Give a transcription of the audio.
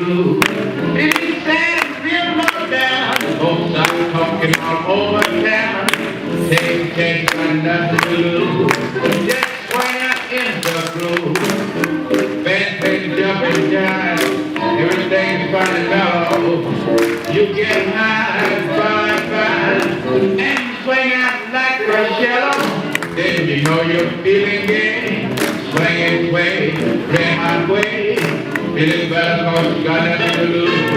blue. If he stands real low down, folks start talking all over town. They can't find nothing to lose. Just swing out in the groove. Band play jump and jive. Everything's fine and mellow. You get high, fine, and swing out like a cello. Then you know you're feeling gay. Swing and sway, red hot way. Feeling better 'cause you got nothing to lose.